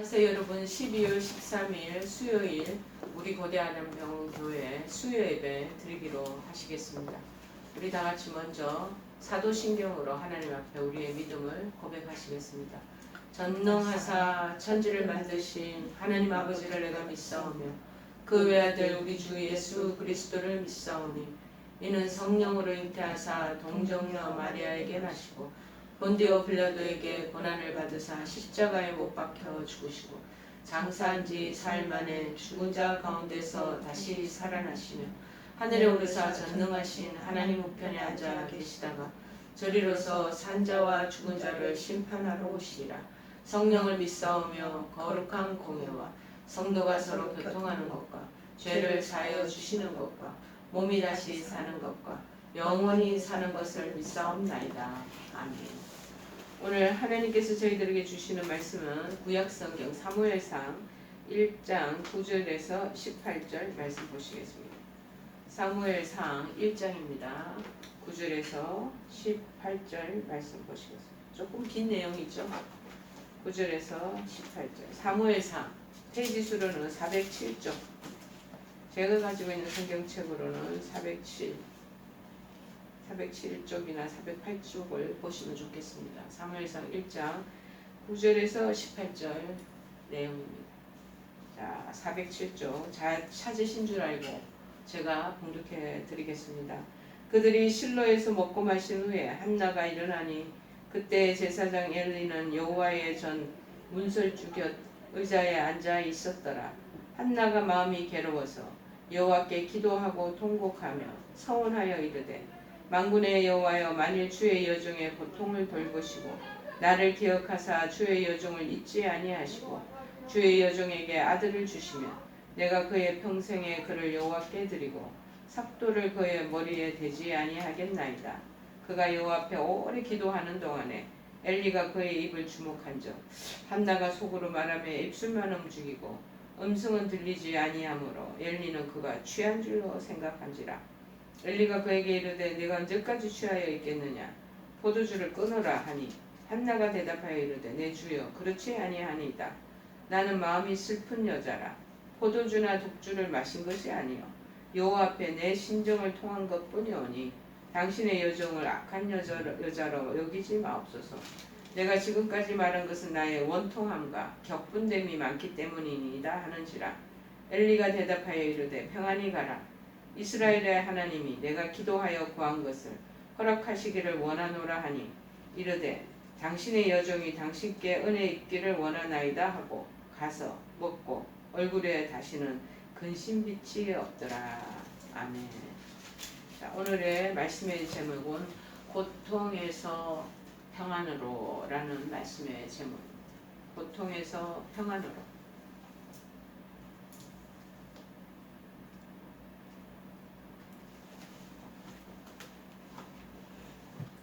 안녕하세요 여러분. 12월 13일 수요일 우리 거대하남병원 교회 수요 예배 드리기로 하시겠습니다. 우리 다 같이 먼저 사도신경으로 하나님 앞에 우리의 믿음을 고백하시겠습니다. 전능하사 천지를 만드신 하나님 아버지를 내가 믿사오며 그 외아들 우리 주 예수 그리스도를 믿사오니 이는 성령으로 잉태하사 동정녀 마리아에게 나시고 본디오 빌라도에게 고난을 받으사 십자가에 못 박혀 죽으시고 장사한 지 사흘 만에 죽은 자 가운데서 다시 살아나시며 하늘에 오르사 전능하신 하나님 우편에 앉아 계시다가 저리로서 산자와 죽은 자를 심판하러 오시리라. 성령을 믿사오며 거룩한 공예와 성도가 서로 교통하는 것과 죄를 사하여 주시는 것과 몸이 다시 사는 것과 영원히 사는 것을 믿사옵나이다. 아멘. 오늘 하나님께서 저희들에게 주시는 말씀은 구약성경 사무엘상 1장 9절에서 18절 말씀 보시겠습니다. 사무엘상 1장입니다. 9절에서 18절 말씀 보시겠습니다. 조금 긴 내용이죠. 9절에서 18절. 사무엘상 페이지 수로는 407쪽. 제가 가지고 있는 성경책으로는 407쪽이나 408쪽을 보시면 좋겠습니다. 사무엘상 1장 9절에서 18절 내용입니다. 자, 407쪽 잘 찾으신 줄 알고 제가 봉독해 드리겠습니다. 그들이 실로에서 먹고 마신 후에 한나가 일어나니 그때 제사장 엘리는 여호와의 전 문설주 곁 의자에 앉아 있었더라. 한나가 마음이 괴로워서 여호와께 기도하고 통곡하며 서원하여 이르되 만군의 여호와여, 만일 주의 여종의 고통을 돌보시고 나를 기억하사 주의 여종을 잊지 아니하시고 주의 여종에게 아들을 주시면 내가 그의 평생에 그를 여호와께 드리고 삭도를 그의 머리에 대지 아니하겠나이다. 그가 여호와 앞에 오래 기도하는 동안에 엘리가 그의 입을 주목한즉 한나가 속으로 말하며 입술만 움직이고 음성은 들리지 아니하므로 엘리는 그가 취한 줄로 생각한지라. 엘리가 그에게 이르되 네가 언제까지 취하여 있겠느냐? 포도주를 끊으라 하니 한나가 대답하여 이르되 내 주여 그렇지 아니하니이다. 나는 마음이 슬픈 여자라. 포도주나 독주를 마신 것이 아니요 여호와 앞에 내 심정을 통한 것뿐이오니 당신의 여종을 악한 여자로 여기지 마옵소서. 내가 지금까지 말한 것은 나의 원통함과 격분됨이 많기 때문이니이다 하는지라. 엘리가 대답하여 이르되 평안히 가라. 이스라엘의 하나님이 내가 기도하여 구한 것을 허락하시기를 원하노라 하니 이르되 당신의 여종이 당신께 은혜 있기를 원하나이다 하고 가서 먹고 얼굴에 다시는 근심빛이 없더라. 아멘. 자, 오늘의 말씀의 제목은 고통에서 평안으로 라는 말씀의 제목. 고통에서 평안으로.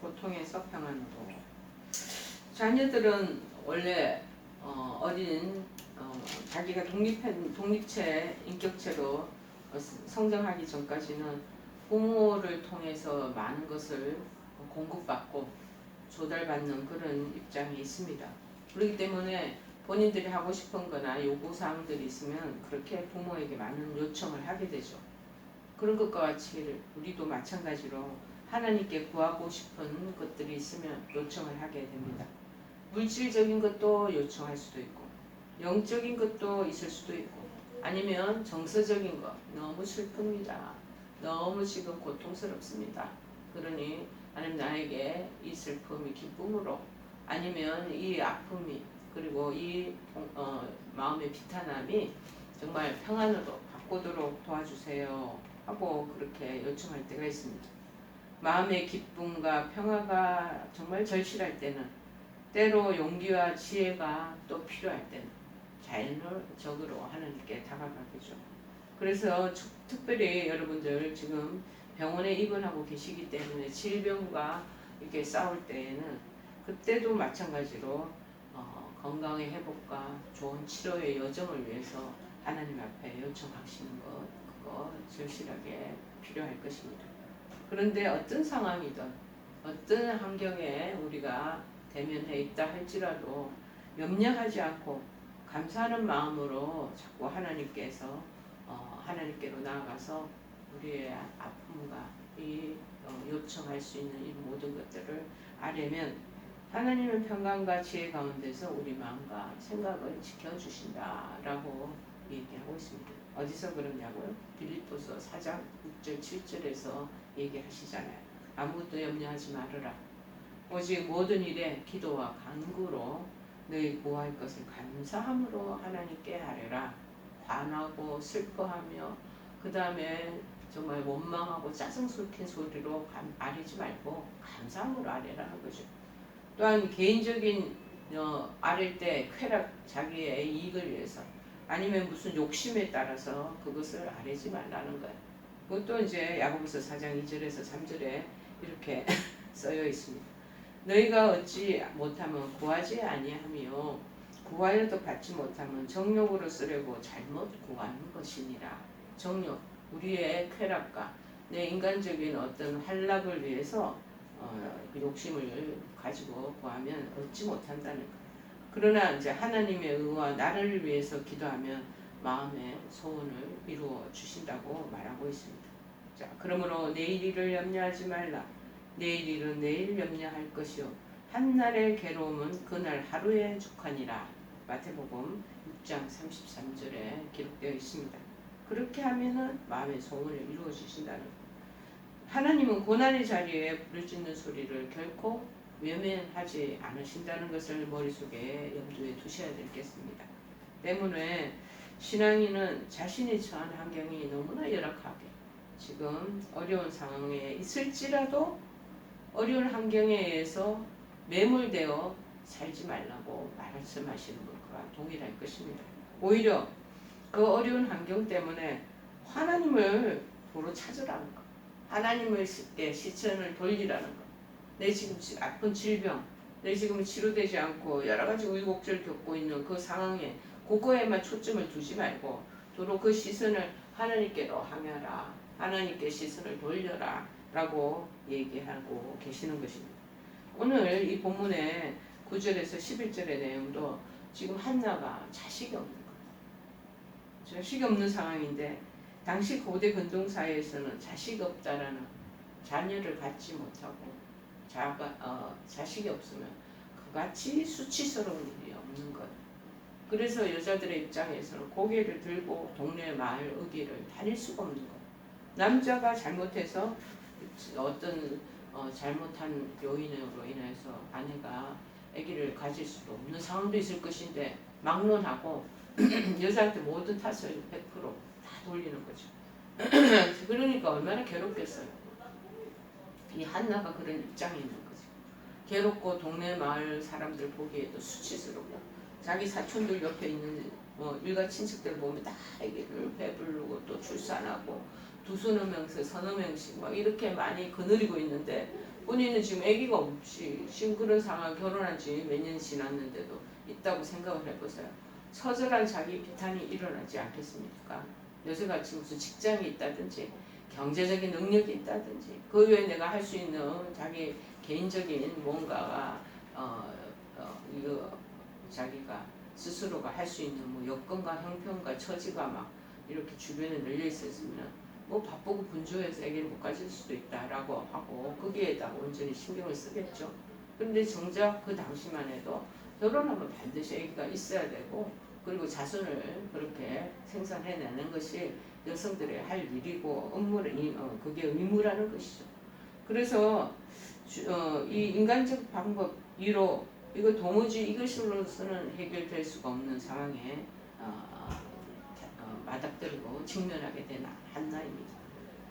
고통에서 평안으로. 자녀들은 원래 어린 자기가 독립체 인격체로 성장하기 전까지는 부모를 통해서 많은 것을 공급받고 조달받는 그런 입장이 있습니다. 그렇기 때문에 본인들이 하고 싶은 거나 요구사항들이 있으면 그렇게 부모에게 많은 요청을 하게 되죠. 그런 것과 같이 우리도 마찬가지로 하나님께 구하고 싶은 것들이 있으면 요청을 하게 됩니다. 물질적인 것도 요청할 수도 있고 영적인 것도 있을 수도 있고 아니면 정서적인 것, 너무 슬픕니다. 너무 지금 고통스럽습니다. 그러니 하나님 나에게 이 슬픔이 기쁨으로 아니면 이 아픔이 그리고 이 마음의 비탄함이 정말 평안으로 바꾸도록 도와주세요 하고 그렇게 요청할 때가 있습니다. 마음의 기쁨과 평화가 정말 절실할 때는 때로 용기와 지혜가 또 필요할 때는 자연적으로 하나님께 다가가겠죠. 그래서 특별히 여러분들 지금 병원에 입원하고 계시기 때문에 질병과 이렇게 싸울 때에는 그때도 마찬가지로 건강의 회복과 좋은 치료의 여정을 위해서 하나님 앞에 요청하시는 것 그거 절실하게 필요할 것입니다. 그런데 어떤 상황이든 어떤 환경에 우리가 대면해 있다 할지라도 염려하지 않고 감사하는 마음으로 자꾸 하나님께서 하나님께로 나아가서 우리의 아픔과 이 요청할 수 있는 이 모든 것들을 아뢰면 하나님은 평강과 지혜 가운데서 우리 마음과 생각을 지켜주신다라고 얘기하고 있습니다. 어디서 그러냐고요? 빌립보서 4장 6절 7절에서 얘기하시잖아요. 아무것도 염려하지 말으라. 오직 모든 일에 기도와 간구로 너희 구할 것을 감사함으로 하나님께 아뢰라. 관하고 슬퍼하며 그 다음에 정말 원망하고 짜증 sul킨 소리로 아뢰지 말고 감사함으로 아뢰라는 거죠. 또한 개인적인 아랠 때 쾌락 자기의 이익을 위해서 아니면 무슨 욕심에 따라서 그것을 아뢰지 말라는 거예요. 그것도 이제 야고보서 4장 2절에서 3절에 이렇게 써여 있습니다. 너희가 얻지 못하면 구하지 아니하며 구하여도 받지 못하면 정욕으로 쓰려고 잘못 구하는 것이니라. 정욕, 우리의 쾌락과 내 인간적인 어떤 활락을 위해서 그 욕심을 가지고 구하면 얻지 못한다는 것. 그러나 이제 하나님의 의와 나를 위해서 기도하면 마음의 소원을 이루어 주신다고 말하고 있습니다. 자, 그러므로 내일 일을 염려하지 말라. 내일 일은 내일 염려할 것이요 한날의 괴로움은 그날 하루에 족하니라. 마태복음 6장 33절에 기록되어 있습니다. 그렇게 하면은 마음의 소원을 이루어 주신다는 것. 하나님은 고난의 자리에 부르짖는 소리를 결코 외면하지 않으신다는 것을 머릿속에 염두에 두셔야 되겠습니다. 때문에 신앙인은 자신이 처한 환경이 너무나 열악하게 지금 어려운 상황에 있을지라도 어려운 환경에 의해서 매몰되어 살지 말라고 말씀하시는 것과 동일할 것입니다. 오히려 그 어려운 환경 때문에 하나님을 도로 찾으라는 것. 하나님을 시선을 돌리라는 것. 내 지금 아픈 질병, 내 지금 치료되지 않고 여러 가지 우여곡절 겪고 있는 그 상황에 그거에만 초점을 두지 말고 도로 그 시선을 하나님께로 향하라. 하나님께 시선을 돌려라. 라고 얘기하고 계시는 것입니다. 오늘 이 본문의 9절에서 11절의 내용도 지금 한나가 자식이 없는 거예요. 자식이 없는 상황인데 당시 고대 근동 사회에서는 자식이 없다라는 자녀를 갖지 못하고 자식이 없으면 그같이 수치스러운 일이 없는 것. 그래서 여자들의 입장에서는 고개를 들고 동네 마을 어귀를 다닐 수가 없는 것. 남자가 잘못해서 어떤 잘못한 요인으로 인해서 아내가 아기를 가질 수도 없는 상황도 있을 것인데 막론하고 여자한테 모든 탓을 100%다 돌리는 거죠. 그러니까 얼마나 괴롭겠어요. 이 한나가 그런 입장에 있는 거죠. 괴롭고 동네 마을 사람들 보기에도 수치스럽고 자기 사촌들 옆에 있는 일가 친척들 보면 다 아기를 배부르고 또 출산하고 두서너 명씩 서너 명씩 막 이렇게 많이 거느리고 있는데 본인은 지금 아기가 없이 지금 그런 상황 결혼한 지 몇 년 지났는데도 있다고 생각을 해보세요. 처절한 자기 비탄이 일어나지 않겠습니까? 여자같이 무슨 직장이 있다든지 경제적인 능력이 있다든지 그 외에 내가 할 수 있는 자기 개인적인 뭔가가 이거 자기가 스스로가 할 수 있는 뭐 여건과 형편과 처지가 막 이렇게 주변에 널려 있었으면 뭐 바쁘고 분주해서 아기를 못 가질 수도 있다라고 하고 거기에다가 온전히 신경을 쓰겠죠. 그런데 정작 그 당시만 해도 결혼하면 반드시 아기가 있어야 되고 그리고 자손을 그렇게 생산해내는 것이 여성들의 할 일이고 업무를 그게 의무라는 것이죠. 그래서 이 인간적 방법 이로 이거 도무지 이것으로서는 해결될 수가 없는 상황에 맞닥뜨리고 직면하게 된 한나입니다.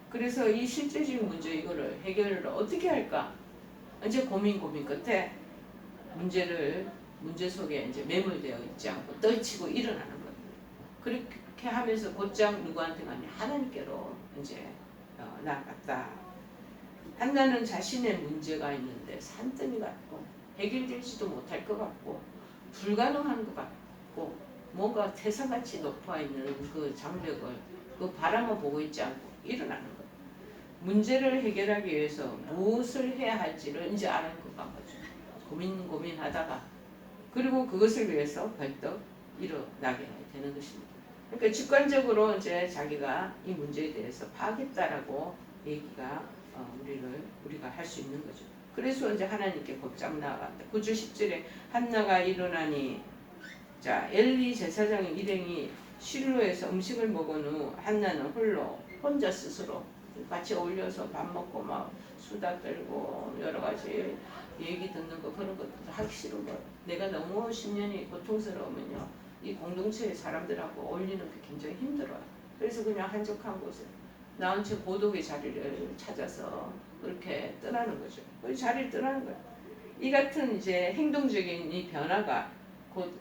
그래서 이 실제적인 문제 이거를 해결을 어떻게 할까? 이제 고민 끝에 문제 속에 이제 매몰되어 있지 않고 떨치고 일어나는 거예요. 그렇게 하면서 곧장 누구한테 가냐? 하나님께로 이제 나갔다. 한나는 자신의 문제가 있는데 산더미 같고 해결되지도 못할 것 같고 불가능한 것 같고 뭔가 태산같이 높아 있는 그 장벽을 그 바람을 보고 있지 않고 일어나는 거예요. 문제를 해결하기 위해서 무엇을 해야 할지를 이제 알아낸 것 같거든요. 고민하다가 그리고 그것을 위해서 벌떡 일어나게 되는 것입니다. 그러니까 직관적으로 이제 자기가 이 문제에 대해서 파악했다라고 얘기가 우리가 할 수 있는 거죠. 그래서 이제 하나님께 곧장 나아간다. 9절 10절에 한나가 일어나니 자 엘리 제사장의 일행이 실로에서 음식을 먹은 후 한나는 홀로 혼자 스스로 같이 어울려서 밥 먹고 막 수다 떨고 여러 가지 얘기 듣는 거 그런 것도 하기 싫은 거예요. 내가 너무 10년이 고통스러우면요 이 공동체의 사람들하고 어울리는 게 굉장히 힘들어요. 그래서 그냥 한적한 곳에 나은 채 고독의 자리를 찾아서 그렇게 떠나는 거죠. 그 자리를 떠나는 거예요. 이 같은 이제 행동적인 이 변화가 곧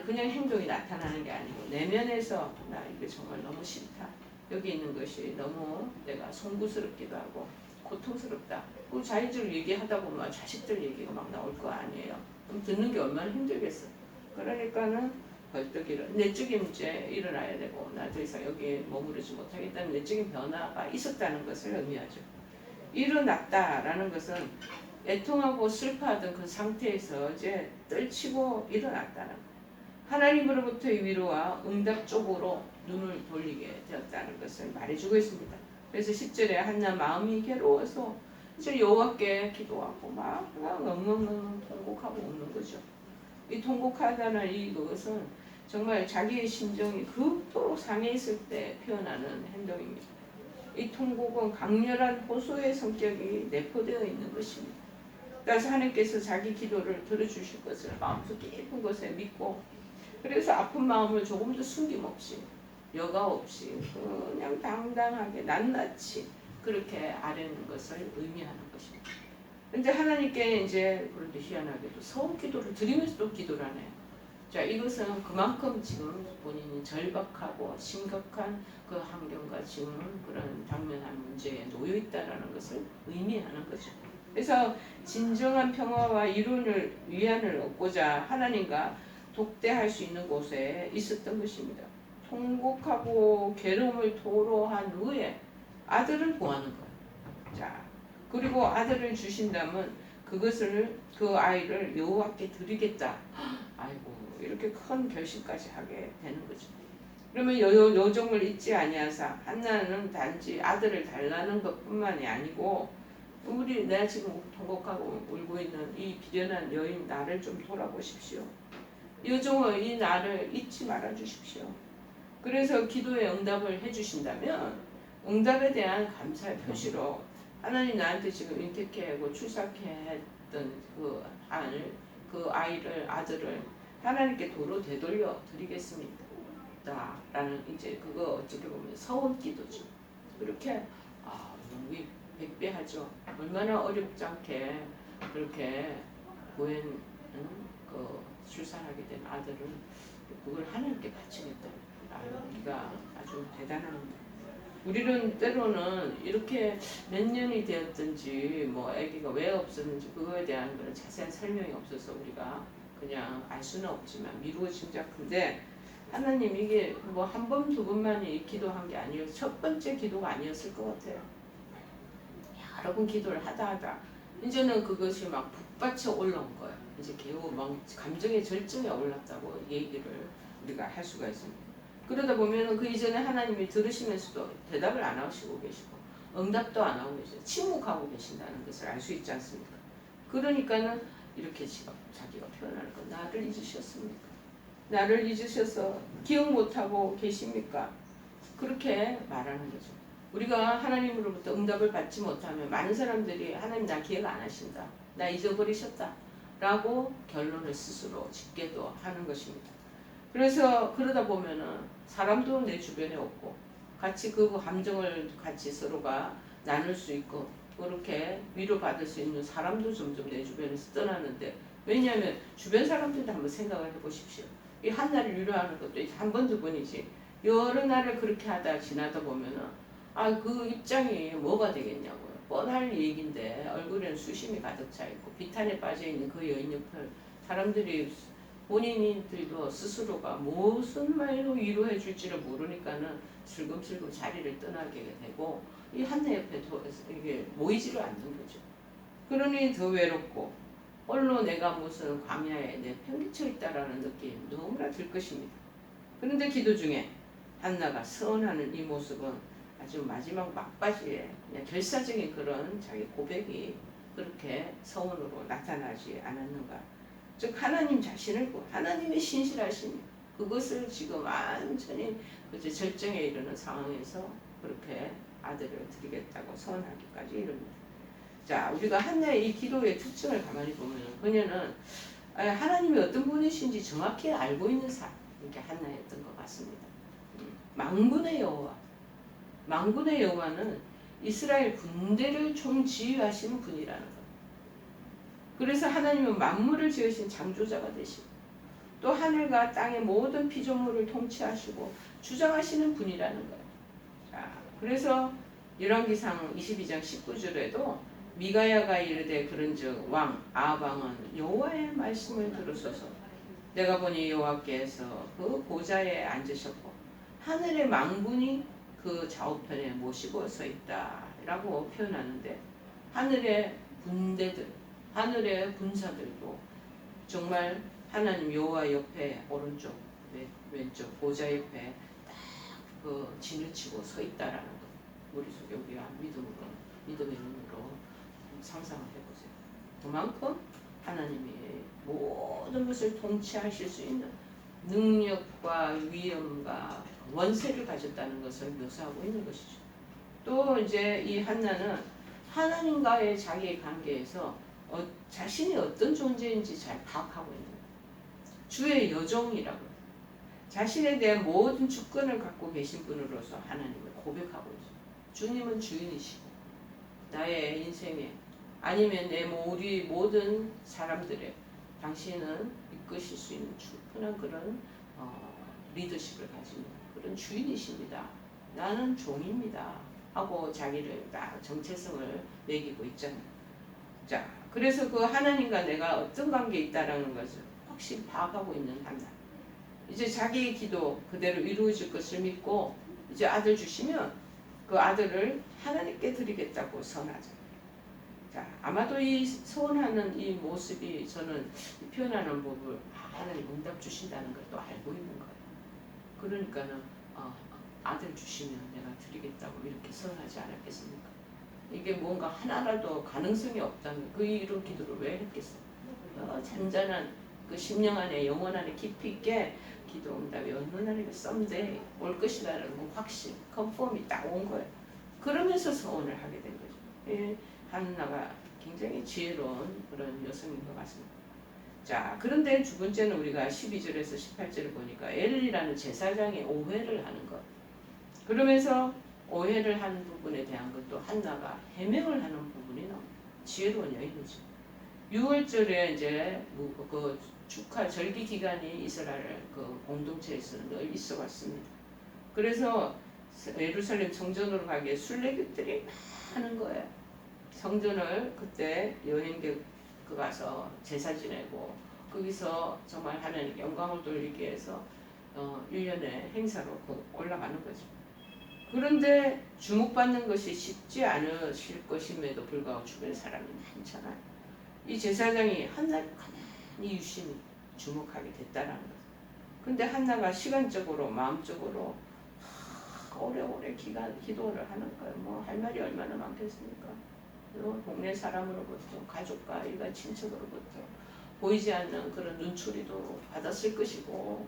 그냥 행동이 나타나는 게 아니고 내면에서 나 이게 정말 너무 싫다. 여기 있는 것이 너무 내가 송구스럽기도 하고 고통스럽다. 그 자기들 얘기하다 보면 자식들 얘기가 막 나올 거 아니에요. 그럼 듣는 게 얼마나 힘들겠어. 그러니까는 벌떡 내적인 이제 일어나야 되고 나 더 이상 여기에 머무르지 못하겠다는 내적인 변화가 있었다는 것을 의미하죠. 일어났다라는 것은 애통하고 슬퍼하던 그 상태에서 이제 떨치고 일어났다는 거예요. 하나님으로부터의 위로와 응답 쪽으로 눈을 돌리게 되었다는 것을 말해주고 있습니다. 그래서 10절에 한나 마음이 괴로워서 이제 여호와께 기도하고 막 엉엉엉 통곡하고 웃는 거죠. 이 통곡하다는 이것은 정말 자기의 심정이 극도로 상해 있을 때 표현하는 행동입니다. 이 통곡은 강렬한 호소의 성격이 내포되어 있는 것입니다. 그래서 하나님께서 자기 기도를 들어주실 것을 마음속 깊은 곳에 믿고 그래서 아픈 마음을 조금도 숨김없이 여과 없이 그냥 당당하게 낱낱이 그렇게 아뢰는 것을 의미하는 것입니다. 근데 하나님께 이제 그런데 희한하게도 서원 기도를 드리면서 또 기도를 하네요. 자, 이것은 그만큼 지금 본인이 절박하고 심각한 그 환경과 지금 그런 당면한 문제에 놓여 있다라는 것을 의미하는 거죠. 그래서 진정한 평화와 위안을 얻고자 하나님과 독대할 수 있는 곳에 있었던 것입니다. 통곡하고 괴로움을 토로한 후에 아들을 구하는 거예요. 자, 그리고 아들을 주신다면 그 아이를 여호와께 드리겠다. 아이고 이렇게 큰 결심까지 하게 되는 거죠. 그러면 여종을 잊지 아니하사 한나는 단지 아들을 달라는 것뿐만이 아니고 내가 지금 통곡하고 울고 있는 이 비련한 여인 나를 좀 돌아보십시오. 여종의 이 나를 잊지 말아 주십시오. 그래서 기도에 응답을 해주신다면 응답에 대한 감사의 표시로 하나님 나한테 지금 인택해 하고 출산케 했던 그 아들을 하나님께 도로 되돌려 드리겠습니다. 라는 이제 그거 어떻게 보면 서원 기도죠. 그렇게 너무 백배하죠. 얼마나 어렵지 않게 그렇게 출산하게 된 아들을 그걸 하나님께 바치겠다. 우리가 아주 대단합니다. 우리는 때로는 이렇게 몇 년이 되었든지 뭐 아기가 왜 없었는지 그거에 대한 그런 자세한 설명이 없어서 우리가 그냥 알 수는 없지만 미루어 짐작한데 하나님 이게 뭐 한 번 두 번만이 기도한 게 아니어서 첫 번째 기도가 아니었을 것 같아요. 여러 번 기도를 하다 이제는 그것이 막 북받쳐 올라온 거예요. 이제 겨우 막 감정의 절정에 올랐다고 얘기를 우리가 할 수가 있습니다. 그러다 보면 그 이전에 하나님이 들으시면서도 대답을 안 하시고 계시고 응답도 안 하고 계시고 침묵하고 계신다는 것을 알 수 있지 않습니까? 그러니까는 이렇게 자기가 표현하는 거 나를 잊으셨습니까? 나를 잊으셔서 기억 못하고 계십니까? 그렇게 말하는 거죠. 우리가 하나님으로부터 응답을 받지 못하면 많은 사람들이 하나님 나 기억 안 하신다. 나 잊어버리셨다. 라고 결론을 스스로 짓게도 하는 것입니다. 그래서 그러다 보면은 사람도 내 주변에 없고 같이 그 감정을 같이 서로가 나눌 수 있고 그렇게 위로받을 수 있는 사람도 점점 내 주변에서 떠나는데 왜냐하면 주변 사람들도 한번 생각을 해보십시오. 이 한나를 위로하는 것도 한 번 두 번이지 여러 날을 그렇게 하다 지나다 보면은 그 입장이 뭐가 되겠냐고요. 뻔할 얘기인데 얼굴에는 수심이 가득 차 있고 비탄에 빠져 있는 그 여인 옆을 사람들이 본인들도 스스로가 무슨 말로 위로해 줄지를 모르니까는 슬금슬금 자리를 떠나게 되고 이 한나 옆에 이게 모이지를 않는 거죠. 그러니 더 외롭고 홀로 내가 무슨 광야에 내팽개쳐 있다라는 느낌 너무나 들 것입니다. 그런데 기도 중에 한나가 서원하는 이 모습은 아주 마지막 막바지에 그냥 결사적인 그런 자기 고백이 그렇게 서원으로 나타나지 않았는가. 즉 하나님 자신을 하나님의 신실하신 그것을 지금 완전히 절정에 이르는 상황에서 그렇게 아들을 드리겠다고 서원하기까지 이릅니다. 자, 우리가 한나의 이 기도의 특징을 가만히 보면 그녀는 하나님이 어떤 분이신지 정확히 알고 있는 사람, 이게 한나였던 것 같습니다. 만군의 여호와, 만군의 여호와는 이스라엘 군대를 총지휘하시는 분이라는 것. 그래서 하나님은 만물을 지으신 창조자가 되시고 또 하늘과 땅의 모든 피조물을 통치하시고 주장하시는 분이라는 거예요. 자, 그래서 열왕기상 22장 19절에도 미가야가 이르되 그런즉 왕 아합 왕은 여호와의 말씀을 들으소서. 내가 보니 여호와께서 그 보좌에 앉으셨고 하늘의 만군이 그 좌우편에 모시고 서 있다라고 표현하는데 하늘의 군대들, 하늘의 군사들도 정말 하나님 여호와 옆에 오른쪽, 왼쪽 보좌 옆에 딱 그 진을 치고 서 있다라는 것. 머릿속에 우리가 믿음의 눈으로 상상을 해보세요. 그만큼 하나님이 모든 것을 통치하실 수 있는 능력과 위엄과 원세를 가졌다는 것을 묘사하고 있는 것이죠. 또 이제 이 한나는 하나님과의 자기의 관계에서 자신이 어떤 존재인지 잘 파악하고 있는 거예요. 주의 여종이라고 자신에 대한 모든 주권을 갖고 계신 분으로서 하나님을 고백하고 있어요. 주님은 주인이시고 나의 인생에 아니면 우리 모든 사람들의 당신은 이끄실 수 있는 충분한 그런 리더십을 가진 그런 주인이십니다. 나는 종입니다. 하고 자기를 다 정체성을 매기고 있잖아요. 자, 그래서 그 하나님과 내가 어떤 관계에 있다라는 것을 확실히 파악하고 있는 한나. 이제 자기의 기도 그대로 이루어질 것을 믿고 이제 아들 주시면 그 아들을 하나님께 드리겠다고 선하죠. 자, 아마도 이 소원하는 이 모습이 저는 표현하는 법을 하나님 응답 주신다는 걸 또 알고 있는 거예요. 그러니까는 아들 주시면 내가 드리겠다고 이렇게 선하지 않았겠습니까? 이게 뭔가 하나라도 가능성이 없다면 그 이런 기도를 왜 했겠어요? 잔잔한 그 심령 안에 영혼 안에 깊이 있게 기도 응답이 어느 날에 썸데이 올 것이라는 그 확신, 컨펌이 딱 온 거예요. 그러면서 서원을 하게 된 거죠. 예, 한나가 굉장히 지혜로운 그런 여성인 것 같습니다. 자, 그런데 두 번째는 우리가 12절에서 18절을 보니까 엘리라는 제사장이 오해를 하는 것. 그러면서 오해를 한 부분에 대한 것도 한나가 해명을 하는 부분이 나옵니다. 지혜로운 여인이죠. 6월절에 이제 그 축하 절기 기간이 이스라엘 그 공동체에서는 늘 있어 왔습니다. 그래서 예루살렘 성전으로 가기에 순례객들이 많은 거예요. 성전을 그때 여행객 가서 제사 지내고 거기서 정말 하나님께 영광을 돌리기 위해서 1년의 행사로 올라가는 거죠. 그런데 주목받는 것이 쉽지 않으실 것임에도 불구하고 주변에 사람이 많잖아요. 이 제사장이 한날 가만히 유심히 주목하게 됐다라는 거죠. 근데 한나가 시간적으로 마음적으로 오래오래 기도를 하는 거예요. 뭐 할 말이 얼마나 많겠습니까? 동네 사람으로부터 가족과 일가 친척으로부터 보이지 않는 그런 눈초리도 받았을 것이고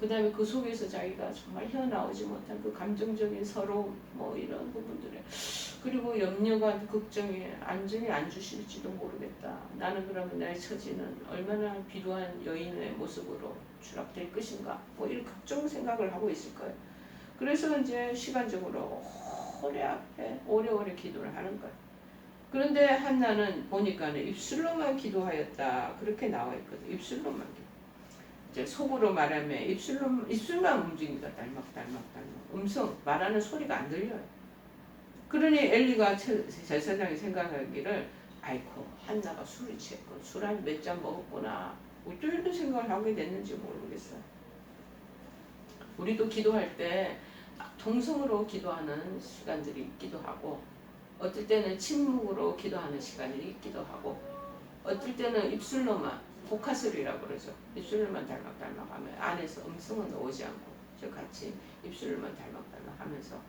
그 다음에 그 속에서 자기가 정말 헤어나오지 못한 그 감정적인 서러움 뭐 이런 부분들에 그리고 염려가 걱정이 안전히 안 주실지도 모르겠다. 나는 그러면 나의 처지는 얼마나 비루한 여인의 모습으로 추락될 것인가 뭐 이런 걱정 생각을 하고 있을 거예요. 그래서 이제 시간적으로 오래오래 기도를 하는 거예요. 그런데 한나는 보니까는 입술로만 기도하였다 그렇게 나와 있거든. 입술로만 기도. 이제 속으로 말하면 입술만 움직이니까 딸막딸막 음성 말하는 소리가 안 들려요. 그러니 엘리가 제사장이 생각하기를 아이고 한나가 술이 취했고 술 한 몇 잔 먹었구나. 어쩌 이런 생각을 하게 됐는지 모르겠어요. 우리도 기도할 때 통성으로 기도하는 시간들이 있기도 하고 어떨 때는 침묵으로 기도하는 시간이 있기도 하고 어떨 때는 입술로만 복화술이라고 그러죠. 입술로만 달막달막 하면 안에서 음성은 오지 않고 저 같이 입술로만 달막달막 하면서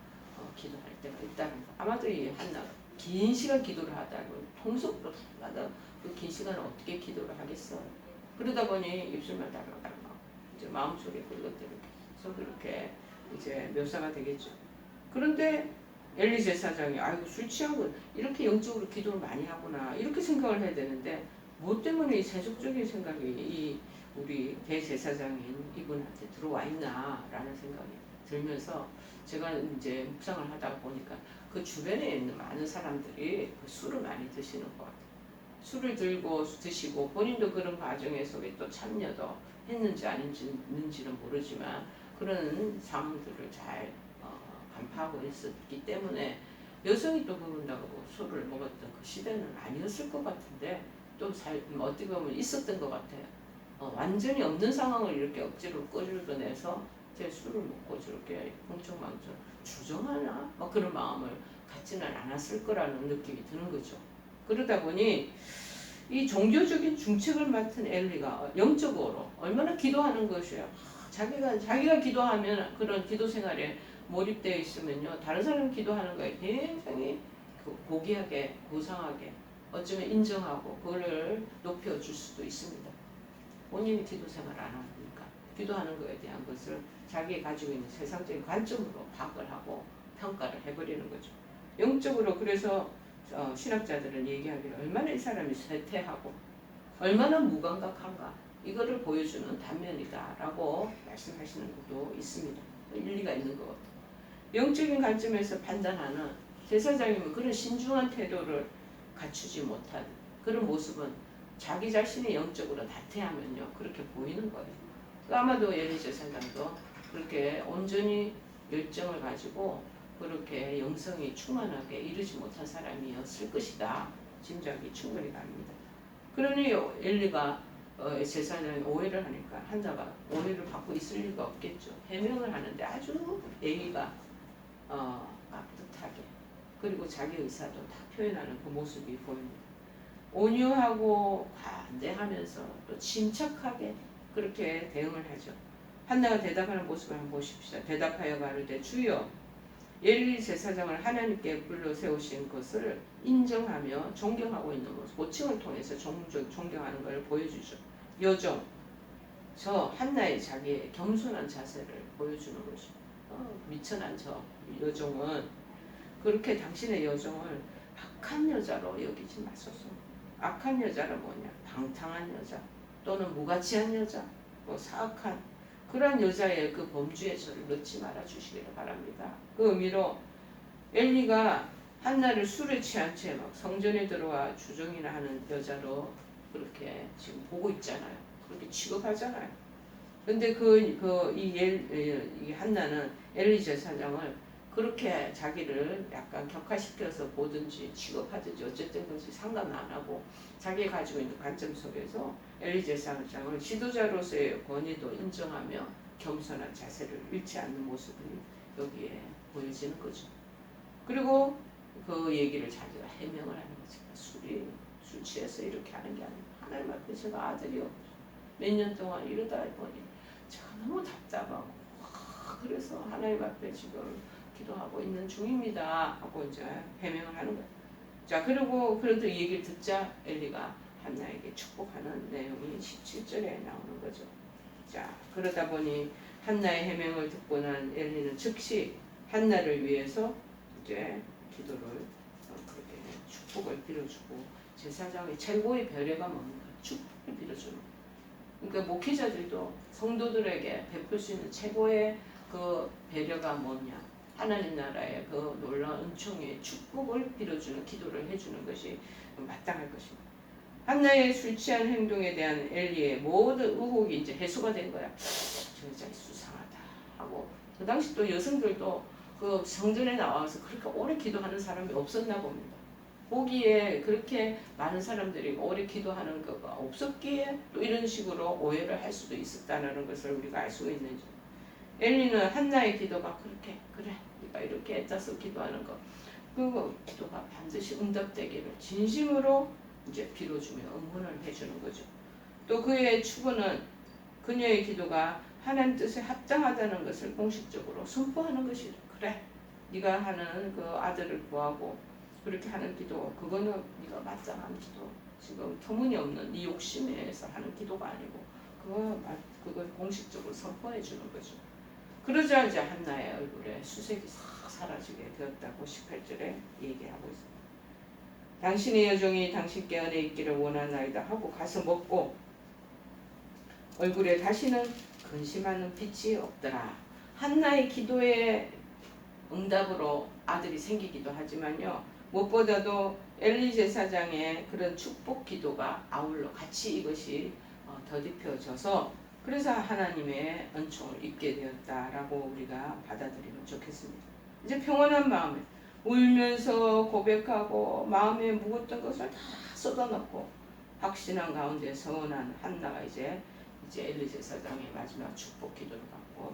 기도할 때가 있다는 거. 아마도 이 한나가 긴 시간 기도를 하다고 통속으로 하다 그 긴 시간을 어떻게 기도를 하겠어요. 그러다 보니 입술만 달막달막 이제 마음속에 그것들을 계속 그렇게 이제 묘사가 되겠죠. 그런데 엘리 제사장이 아이고 술 취하고 이렇게 영적으로 기도를 많이 하구나 이렇게 생각을 해야 되는데 뭐 때문에 이 세속적인 생각이 이 우리 대제사장인 이분한테 들어와 있나라는 생각이 들면서 제가 이제 묵상을 하다 보니까 그 주변에 있는 많은 사람들이 그 술을 많이 드시는 것 같아요. 술을 들고 드시고 본인도 그런 과정에 속에 또 참여도 했는지 아닌지는 모르지만 그런 상황들을 잘 간파하고 있었기 때문에 여성이 또 그런다고 술을 먹었던 그 시대는 아니었을 것 같은데 또 어떻게 보면 있었던 것 같아요. 완전히 없는 상황을 이렇게 억지로 끌어내서 제 술을 먹고 저렇게 흥청망청 주정하나? 그런 마음을 갖지는 않았을 거라는 느낌이 드는 거죠. 그러다 보니 이 종교적인 중책을 맡은 엘리가 영적으로 얼마나 기도하는 것이에요. 자기가 기도하면 그런 기도 생활에 몰입되어 있으면요 다른 사람 기도하는 거에 굉장히 고귀하게 고상하게 어쩌면 인정하고 그거를 높여줄 수도 있습니다. 본인이 기도 생활 안 하니까 기도하는 거에 대한 것을 자기가 가지고 있는 세상적인 관점으로 파악을 하고 평가를 해버리는 거죠. 영적으로 그래서 신학자들은 얘기하기를 얼마나 이 사람이 쇠퇴하고 얼마나 무감각한가 이거를 보여주는 단면이다라고 말씀하시는 것도 있습니다. 일리가 있는 것 같아요. 영적인 관점에서 판단하는 제사장이면 그런 신중한 태도를 갖추지 못한 그런 모습은 자기 자신이 영적으로 나태하면요 그렇게 보이는 거예요. 아마도 엘리 제사장도 그렇게 온전히 열정을 가지고 그렇게 영성이 충만하게 이르지 못한 사람이었을 것이다. 짐작이 충분히 갑니다. 그러니 엘리가 제사장이 오해를 하니까 한나가 오해를 받고 있을 리가 없겠죠. 해명을 하는데 아주 예의가 깍듯하게 그리고 자기 의사도 다 표현하는 그 모습이 보입니다. 온유하고 관대하면서 또 침착하게 그렇게 대응을 하죠. 한나가 대답하는 모습을 한번 보십시다. 대답하여 가로되 주여 엘리 제사장을 하나님께 불러 세우신 것을 인정하며 존경하고 있는 모습, 고칭을 통해서 존경하는 것을 보여주죠. 여종, 저 한나의 자기의 겸손한 자세를 보여주는 것이죠. 미천한 저 여종은 그렇게 당신의 여종을 악한 여자로 여기지 마소서. 악한 여자는 뭐냐? 방탕한 여자 또는 무가치한 여자, 사악한 그런 여자의 그 범주에 저를 넣지 말아 주시기를 바랍니다. 그 의미로 엘리가 한나를 술에 취한 채 막 성전에 들어와 주정이나 하는 여자로 그렇게 지금 보고 있잖아요. 그렇게 취급하잖아요. 근데 이 한나는 엘리 제사장을 그렇게 자기를 약간 격화시켜서 보든지 취급하든지 어쨌든 그것이 상관 안 하고 자기가 가지고 있는 관점 속에서 엘리 제사장을 지도자로서의 권위도 인정하며 겸손한 자세를 잃지 않는 모습이 여기에 보여지는 거죠. 그리고 그 얘기를 자기가 해명을 하는 거죠. 술 취해서 이렇게 하는 게 아니고 하나님 앞에 제가 아들이 몇 년 동안 이러다 보니 제가 너무 답답하고 그래서 하나님 앞에 지금 기도하고 있는 중입니다 하고 이제 해명을 하는 거예요. 자, 그리고 그래도 이 얘기를 듣자 엘리가 한나에게 축복하는 내용이 17절에 나오는 거죠. 자, 그러다 보니 한나의 해명을 듣고 난 엘리는 즉시 한나를 위해서 이제 기도를 그렇게 축복을 빌어주고 제사장의 최고의 배려가 뭡니까? 축복을 빌어주는 거예요. 그러니까 목회자들도 성도들에게 베풀 수 있는 최고의 그 배려가 뭐냐? 하나님 나라의 그 놀라운 은총의 축복을 빌어주는 기도를 해주는 것이 마땅할 것입니다. 한나의 술 취한 행동에 대한 엘리의 모든 의혹이 이제 해소가 된 거야. 저 여자 수상하다 하고 그 당시 또 여성들도 그 성전에 나와서 그렇게 오래 기도하는 사람이 없었나 봅니다. 보기에 그렇게 많은 사람들이 오래 기도하는 거가 없었기에 또 이런 식으로 오해를 할 수도 있었다는 것을 우리가 알 수가 있는지. 엘리는 한나의 기도가 그렇게 그래 네가 이렇게 애써서 기도하는 거 그 기도가 반드시 응답되기를 진심으로 이제 빌어주며 응원을 해주는 거죠. 또 그의 추구는 그녀의 기도가 하나님 뜻에 합당하다는 것을 공식적으로 선포하는 것이죠. 그래, 네가 하는 그 아들을 구하고 그렇게 하는 기도, 그거는 네가 마땅한 기도, 지금 터무니없는 네 욕심에 의해서 하는 기도가 아니고 그걸 공식적으로 선포해 주는 거죠. 그러자 이제 한나의 얼굴에 수색이 싹 사라지게 되었다고 18절에 얘기하고 있습니다. 당신의 여종이 당신께 은혜 있기를 원하나이다 하고 가서 먹고 얼굴에 다시는 근심하는 빛이 없더라. 한나의 기도의 응답으로 아들이 생기기도 하지만요, 무엇보다도 엘리 제사장의 그런 축복 기도가 아울러 같이 이것이 더딥혀져서 그래서 하나님의 은총을 입게 되었다라고 우리가 받아들이면 좋겠습니다. 이제 평온한 마음에 울면서 고백하고 마음에 묵었던 것을 다 쏟아놓고 확신한 가운데 서원한 한나가 이제 엘리 제사장의 마지막 축복 기도를 받고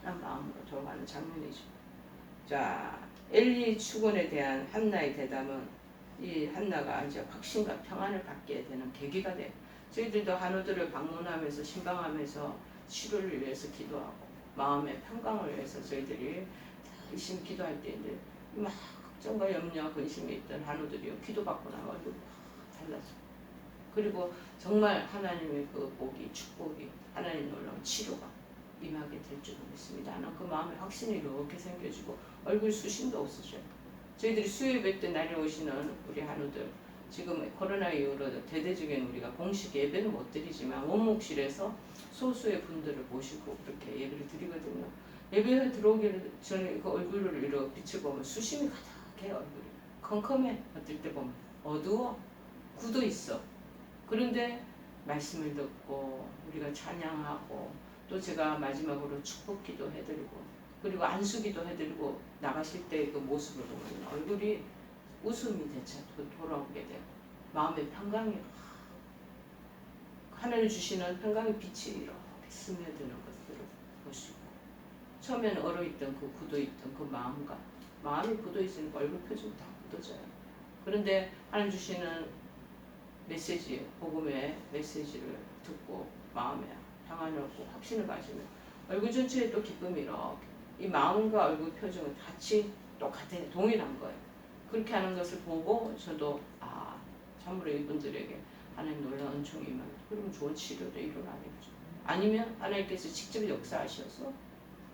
평안한 마음으로 돌아가는 장면이죠. 자, 엘리 축원에 대한 한나의 대답은 이 한나가 이제 확신과 평안을 갖게 되는 계기가 돼요. 저희들도 한우들을 방문하면서 신방하면서 치료를 위해서 기도하고 마음의 평강을 위해서 저희들이 열심히 기도할 때인데 막 걱정과 염려, 근심이 있던 한우들이요, 기도받고 나면 얼굴이 막 달라져. 그리고 정말 하나님의 그 복이, 축복이, 하나님 놀라운 치료가 임하게 될 줄로 믿습니다. 하는 그 마음의 확신이 이렇게 생겨지고 얼굴 수심도 없으셔요. 저희들이 수요예배 때 날려오시는 우리 한우들, 지금 코로나 이후로 대대적인 우리가 공식 예배는 못 드리지만 원목실에서 소수의 분들을 모시고 그렇게 예배를 드리거든요. 예배에 들어오기 전에 그 얼굴을 이렇게 빛을 보면 수심이 가득해. 얼굴이 컴컴해. 어떨 때 보면 어두워, 굳어 있어. 그런데 말씀을 듣고 우리가 찬양하고 또 제가 마지막으로 축복기도 해드리고 그리고 안수기도 해드리고 나가실 때 그 모습을 보면 얼굴이 웃음이 대체 돌아오게 되고 마음의 평강이, 하나님 주시는 평강의 빛이 이렇게 스며드는 것들을 볼 수 있고, 처음에는 얼어있던 그 굳어있던 그 마음이 굳어있으니까 얼굴 표정이 다 굳어져요. 그런데 하나님 주시는 메시지, 복음의 메시지를 듣고 마음에 평안을 얻고 확신을 가지면 얼굴 전체에 또 기쁨이 이렇게, 이 마음과 얼굴 표정은 같이 똑같은 동일한 거예요. 그렇게 하는 것을 보고 저도 참으로 이분들에게 하나님 놀라운 은총이 임하면 그러면 좋은 치료도 일어나겠죠. 아니면 하나님께서 직접 역사하셔서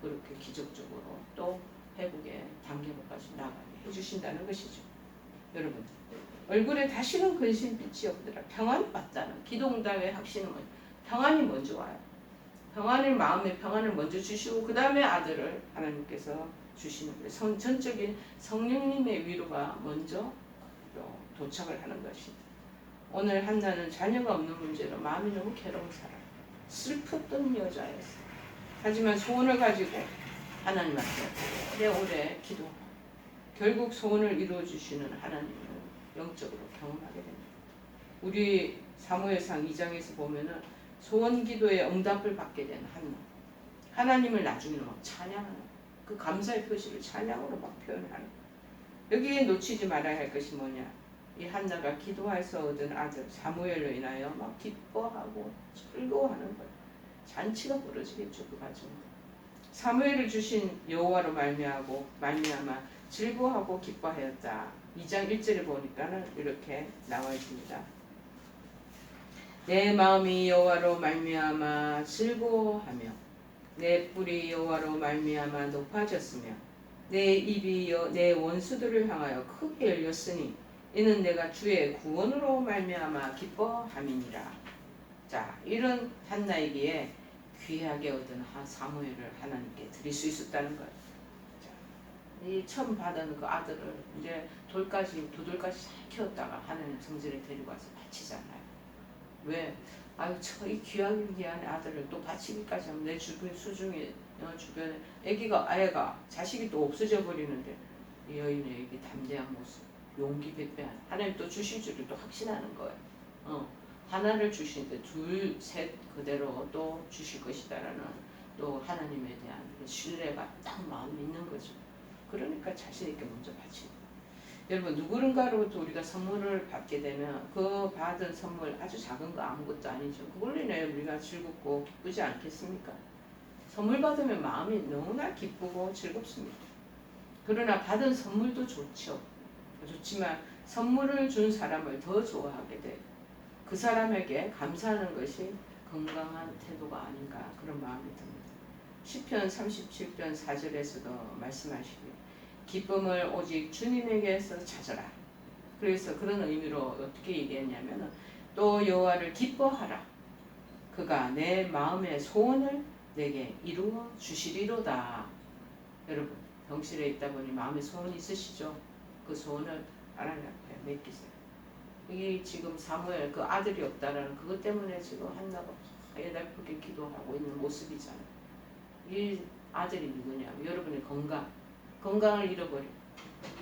그렇게 기적적으로 또 회복의 단계로까지 나가게 해주신다는 것이죠. 여러분, 얼굴에 다시는 근심빛이 없더라. 평안이 왔다는 기도응답의 확신은 뭐예요? 평안이 먼저 와요. 평안을, 마음의 평안을 먼저 주시고 그 다음에 아들을 하나님께서 주시는 거예요. 전적인 성령님의 위로가 먼저 도착을 하는 것입니다. 오늘 한나는 자녀가 없는 문제로 마음이 너무 괴로운 사람, 슬펐던 여자였어요. 하지만 소원을 가지고 하나님 앞에 오래 기도하고 결국 소원을 이루어주시는 하나님을 영적으로 경험하게 됩니다. 우리 사무엘상 2장에서 보면은 소원 기도의 응답을 받게 된 한나, 하나님을 나중에는 막 찬양하는 그 감사의 표시를 찬양으로 막 표현하는, 여기에 놓치지 말아야 할 것이 뭐냐, 이 한나가 기도해서 얻은 아들 사무엘로 인하여 막 기뻐하고 즐거워하는 거예요. 잔치가 벌어지겠죠. 그 과정. 사무엘을 주신 여호와로 말미암아 즐거워하고 기뻐하였다. 2장 1절에 보니까는 이렇게 나와 있습니다. 내 마음이 여호와로 말미암아 즐거워하며 내 뿔이 여호와로 말미암아 높아졌으며 내 입이 내 원수들을 향하여 크게 열렸으니 이는 내가 주의 구원으로 말미암아 기뻐함이니라. 자, 이런 한나이기에 귀하게 얻은 사무엘을 하나님께 드릴 수 있었다는 거예요. 자, 이 처음 받은 그 아들을 이제 두 돌까지 잘 키웠다가 하나님 성전에 데리고 와서 바치잖아요. 왜? 이 귀한 아들을 또 바치기까지 하면 내 주변 수중에 주변에 아이가 자식이 또 없어져 버리는데 이 여인의 이 담대한 모습, 용기 백배한, 하나님 또 주실 줄을 또 확신하는 거예요. 하나를 주시는데 둘, 셋 그대로 또 주실 것이다라는 또 하나님에 대한 신뢰가 딱 마음에 있는 거죠. 그러니까 자신 있게 먼저 바치는 거예요. 여러분 누구른가로부터 우리가 선물을 받게 되면 그 받은 선물 아주 작은 거 아무것도 아니죠. 그걸로 인해 우리가 즐겁고 기쁘지 않겠습니까? 선물 받으면 마음이 너무나 기쁘고 즐겁습니다. 그러나 받은 선물도 좋죠. 좋지만 선물을 준 사람을 더 좋아하게 돼요. 그 사람에게 감사하는 것이 건강한 태도가 아닌가 그런 마음이 듭니다. 시편 37편 4절에서도 말씀하시기를 기쁨을 오직 주님에게서 찾아라. 그래서 그런 의미로 어떻게 얘기했냐면 또 여호와를 기뻐하라. 그가 내 마음의 소원을 내게 이루어 주시리로다. 여러분 병실에 있다 보니 마음의 소원이 있으시죠? 그 소원을 하나님 앞에 맡기세요. 이게 지금 사무엘 그 아들이 없다라는 그것 때문에 지금 한나가 애달프게 기도하고 있는 모습이잖아요. 이 아들이 누구냐? 여러분의 건강을 잃어버려.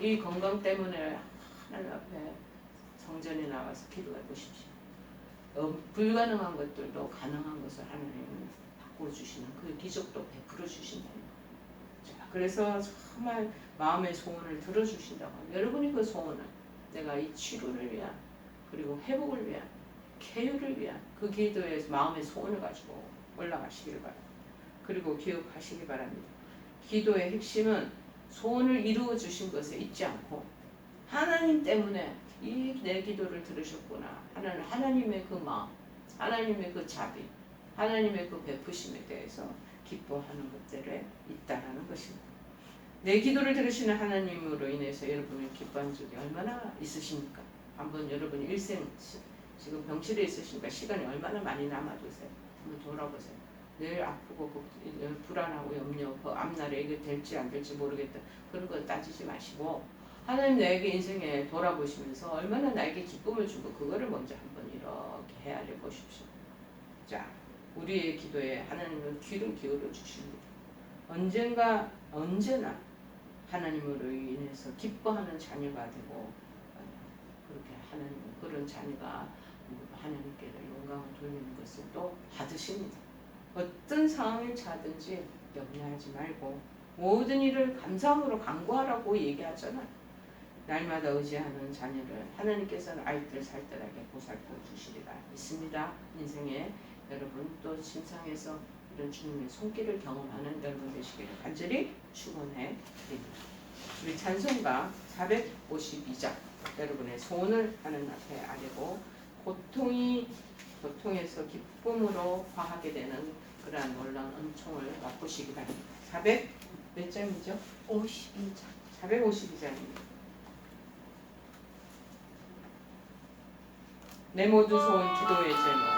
이 건강 때문에 하나님 앞에 성전에 나와서 기도해 보십시오. 불가능한 것들도 가능한 것을 하나님은 바꿔주시는 그 기적도 베풀어 주신다는 거예요. 자, 그래서 정말 마음의 소원을 들어주신다고 합니다. 여러분이 그 소원을 내가 이 치료를 위한 그리고 회복을 위한 쾌유를 위한 그 기도에서 마음의 소원을 가지고 올라가시기를 바랍니다. 그리고 기억하시기 바랍니다. 기도의 핵심은 소원을 이루어 주신 것에 있지 않고 하나님 때문에 이 내 기도를 들으셨구나 하는 하나님의 그 마음, 하나님의 그 자비, 하나님의 그 베푸심에 대해서 기뻐하는 것들에 있다라는 것입니다. 내 기도를 들으시는 하나님으로 인해서 여러분이 기뻐한 적이 얼마나 있으십니까? 한번 여러분 일생 지금 병실에 있으시니까 시간이 얼마나 많이 남아도세요. 한번 돌아보세요. 늘 아프고 불안하고 염려, 그 앞날에 이게 될지 안 될지 모르겠다. 그런 거 따지지 마시고 하나님 나에게 인생에 돌아보시면서 얼마나 나에게 기쁨을 주고 그거를 먼저 한번 이렇게 헤아려 보십시오. 자, 우리의 기도에 하나님은 귀를 기울여 주십니다. 언제나 하나님으로 인해서 기뻐하는 자녀가 되고 그렇게 하는 그런 자녀가 하나님께 영광을 돌리는 것을 또 받으십니다. 어떤 상황에 처하든지 염려하지 말고 모든 일을 감사함으로 간구하라고 얘기하잖아요. 날마다 의지하는 자녀를 하나님께서는 알뜰살뜰하게 보살펴 주시리라 믿습니다. 인생에 여러분 또 신상에서 이런 주님의 손길을 경험하는 여러분 되시기를 간절히 축원해 드립니다. 우리 찬송가 452장 여러분의 소원을 하나님 앞에 아뢰고 고통에서 기쁨으로 화하게 되는 그러한 놀라운 은총을 맛보시기 바랍니다. 400 몇 장이죠? 52장. 452장입니다. 내 모든 소원 기도의 제목.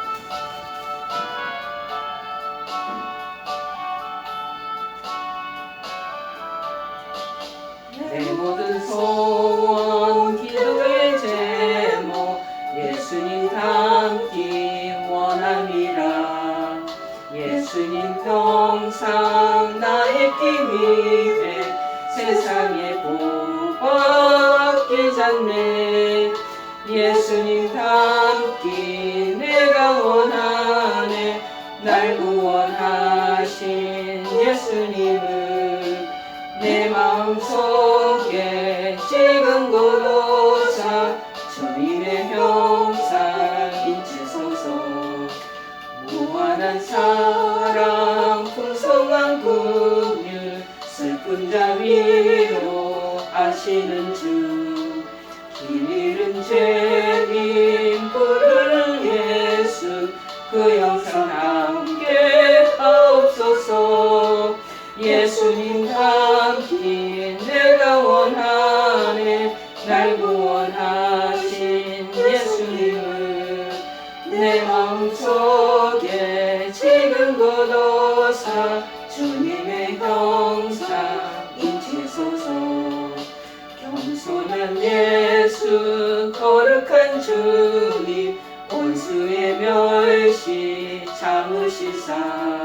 내 모든 소원 기도의 제목 예수님 닮기 원함이라. 예수님 평상 나의 끼 위해 세상의 복과 아끼지 않네. 예수님 닮기 내가 원하네. 날 구원하신 예수님을 내 마음속에 지금 고도사 주님의 형상 인치소서. 무한한 사랑 풍성한 긍휼 슬픈 자 위로 하시는 주. 길 잃은 죄인 부르는 예수 그 형상 함께 하옵소서. 예수님 닮기 내가 원하네. 날 구원하신 예수님을 내 마음속에 지금 거둬사 주님의 형상 인치소서. 겸손한 예수 거룩한 주님 원수의 멸시 참으시사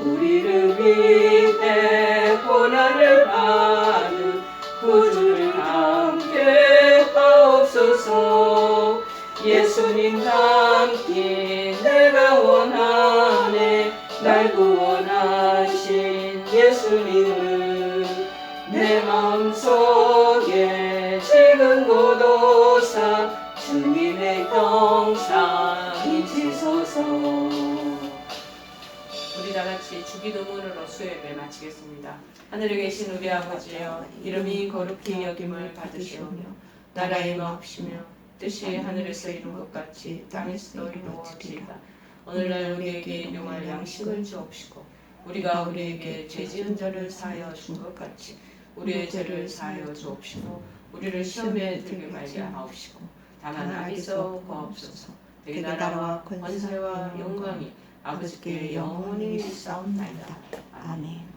우리를 위해 고난을 받은 구주를 함께 하옵소서. 예수님 닮기 내가 원하네. 날 구원하신 예수님을 내 마음속에 능고도사 주님의 평상 인치소서. 우리 다 같이 주기도문으로 수요예배 마치겠습니다. 하늘에 계신 우리 아버지여, 이름이 거룩히 여김을 받으시오며 나라의 임하옵시며 뜻이 하늘에서 이룬 것 같이 땅에서도 이루어지이다. 오늘날 우리에게 일용할 양식을 주옵시고 우리가 우리에게 죄 지은 자를 사하여 준 것 같이 우리의 죄를 사하여 주옵시고 우리를 시험에 들게 말게 하옵시고 다만 악에서 구하옵소서. 내 나라와 권세와 영광이 아버지께 영원히 있사옵나이다. 아멘.